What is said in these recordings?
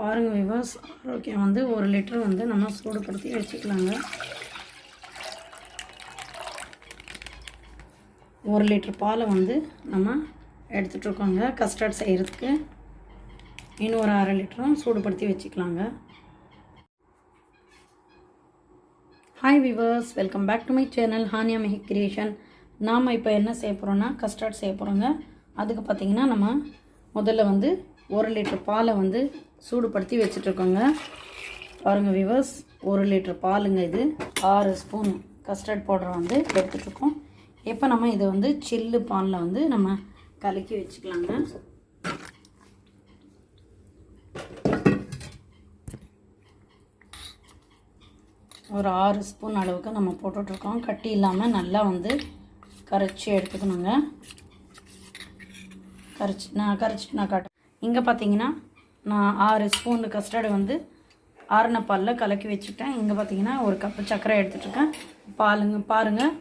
பாருங்கள் விவர்ஸ், ஆரோக்கியம் வந்து 1 லிட்டர் வந்து நம்ம சூடுபடுத்தி வச்சுக்கலாங்க. 1 லிட்டர் பாலை வந்து நம்ம எடுத்துகிட்ருக்கோங்க கஸ்டர்ட் செய்கிறதுக்கு. இன்னும் ஒரு 1/2 லிட்டரும் சூடுபடுத்தி வச்சுக்கலாங்க. Hi viewers, welcome back to my channel Haniya Mehak creation. நாம் இப்போ என்ன செய்ய போகிறோன்னா கஸ்டர்ட் செய்ய போகிறோங்க. அதுக்கு பார்த்திங்கன்னா நம்ம முதல்ல வந்து 1 லிட்டர் பாலை வந்து சூடுபடுத்தி வச்சுட்ருக்கோங்க. பாருங்கள் விவர்ஸ், 1 லிட்டர் பாலுங்க. இது 6 ஸ்பூன் கஸ்டர்ட் பவுடர் வந்து எடுத்துகிட்ருக்கோம். இப்போ நம்ம இதை வந்து சில்லு பாலில் வந்து நம்ம கலக்கி வச்சுக்கலாங்க. ஒரு 6 ஸ்பூன் அளவுக்கு நம்ம போட்டுட்ருக்கோம். கட்டி இல்லாமல் நல்லா வந்து கரைச்சி எடுத்துக்கணுங்க. நான் காட்டுறேன். இங்கே பார்த்தீங்கன்னா நான் 6 ஸ்பூன் கஸ்டர்டு வந்து ஆறுன பாலில் கலக்கி வச்சுட்டேன். இங்கே பார்த்தீங்கன்னா ஒரு கப்பு சர்க்கரை எடுத்துகிட்ருக்கேன். பாருங்கள்,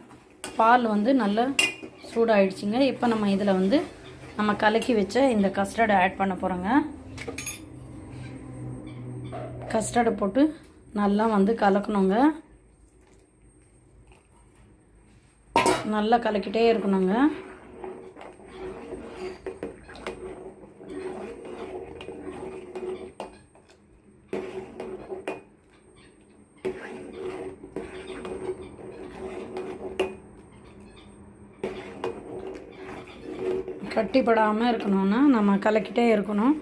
பால் வந்து நல்லா சூடாகிடுச்சிங்க. இப்போ நம்ம இதில் வந்து நம்ம கலக்கி வச்ச இந்த கஸ்டர்டை ஆட் பண்ண போகிறோங்க. கஸ்டர்டை போட்டு நல்லா வந்து கலக்கணுங்க. நல்லா கலக்கிட்டே இருக்கணுங்க. கட்டிப்படாமல் இருக்கணும்னா நம்ம கலக்கிட்டே இருக்கணும்.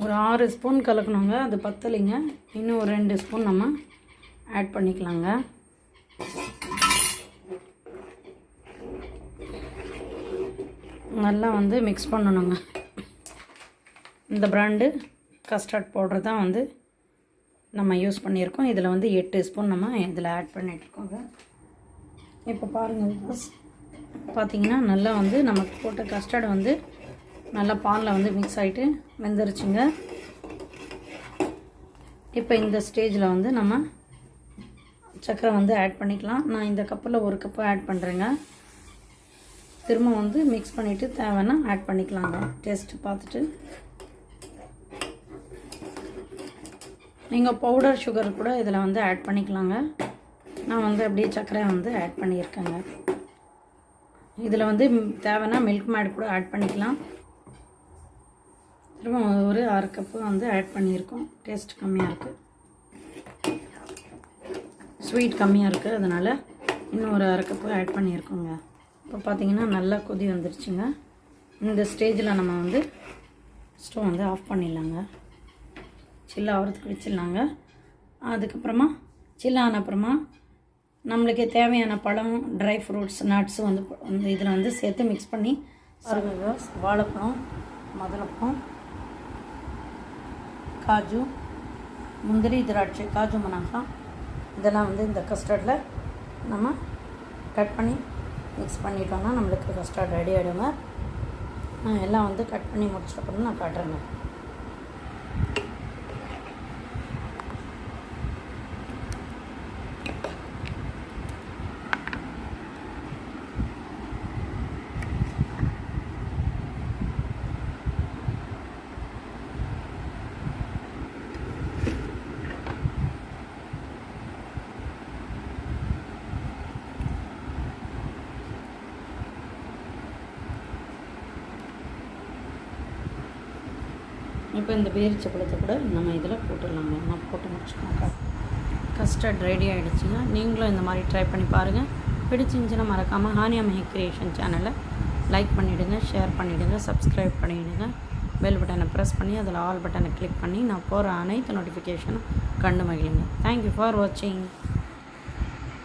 ஒரு 6 ஸ்பூன் கலக்கணுங்க. அது பத்தலைங்க. இன்னும் ஒரு 2 ஸ்பூன் நம்ம ஆட் பண்ணிக்கலாங்க. நல்லா வந்து மிக்ஸ் பண்ணணுங்க. இந்த பிராண்டு கஸ்டர்ட் பவுடர் தான் வந்து நம்ம யூஸ் பண்ணியிருக்கோம். இதில் வந்து 8 ஸ்பூன் நம்ம இதில் ஆட் பண்ணிட்டுருக்கோங்க. இப்போ பாருங்கள் பார்த்தீங்கன்னா நல்லா வந்து நமக்கு போட்ட கஸ்டர்டு வந்து நல்லா பாலில் வந்து மிக்ஸ் ஆகிட்டு வெந்துருச்சுங்க. இப்போ இந்த ஸ்டேஜில் வந்து நம்ம சர்க்கரை வந்து ஆட் பண்ணிக்கலாம். நான் இந்த கப்பில் 1 கப்பு ஆட் பண்ணுறேங்க. திரும்ப வந்து மிக்ஸ் பண்ணிவிட்டு தேவைன்னா ஆட் பண்ணிக்கலாங்க. டேஸ்ட்டு பார்த்துட்டு நீங்கள் பவுடர் சுகர் கூட இதில் வந்து ஆட் பண்ணிக்கலாங்க. நான் வந்து அப்படியே சர்க்கரை வந்து ஆட் பண்ணியிருக்கேங்க. இதில் வந்து தேவைன்னா மில்க் மேட் கூட ஆட் பண்ணிக்கலாம். திரும்ப ஒரு 1/2 கப்பு வந்து ஆட் பண்ணியிருக்கோம். டேஸ்ட் கம்மியாக இருக்குது, ஸ்வீட் கம்மியாக இருக்குது, அதனால் இன்னும் ஒரு 1/2 கப்பு ஆட் பண்ணியிருக்கோங்க. இப்போ பார்த்திங்கன்னா நல்லா கொதி வந்துருச்சுங்க. இந்த ஸ்டேஜில் நம்ம வந்து ஸ்டவ் வந்து ஆஃப் பண்ணிடலாங்க. சில்லு ஆகிறதுக்கு வச்சிடலாங்க. அதுக்கப்புறமா சில்லான அப்புறமா நம்மளுக்கு தேவையான பழம், ட்ரை ஃப்ரூட்ஸ், நட்ஸ் வந்து இதில் வந்து சேர்த்து மிக்ஸ் பண்ணி வாழைப்பழம், மாதுளப்பழம், காஜு, முந்திரி, திராட்சை, காஜு, மனாக்கா இதெல்லாம் வந்து இந்த கஸ்டர்டில் நம்ம கட் பண்ணி மிக்ஸ் பண்ணிட்டோம்னா நம்மளுக்கு கஸ்டர்ட் ரெடி ஆகிடுங்க. எல்லாம் வந்து கட் பண்ணி முடிச்சப்பறம் நான் காட்டுறேங்க. இப்போ இந்த பேரிச்சப்பழத்தை கூட நம்ம இதில் போட்டுடலாங்க. நான் போட்டு முடிச்சுக்கோங்க. Custard ready ஆகிடுச்சுங்க. நீங்களும் இந்த மாதிரி ட்ரை பண்ணி பாருங்கள். பிடிச்சிருந்துச்சுன்னா மறக்காமல் ஹானியா மெஹக் கிரியேஷன் சேனலை லைக் பண்ணிவிடுங்க, ஷேர் பண்ணிவிடுங்க, சப்ஸ்கிரைப் பண்ணிவிடுங்க. பெல் பட்டனை ப்ரெஸ் பண்ணி அதில் ஆல் பட்டனை கிளிக் பண்ணி நான் போகிற அனைத்து நோட்டிஃபிகேஷனும் கண்டு மகிழுங்க. தேங்க்யூ ஃபார் வாட்சிங்.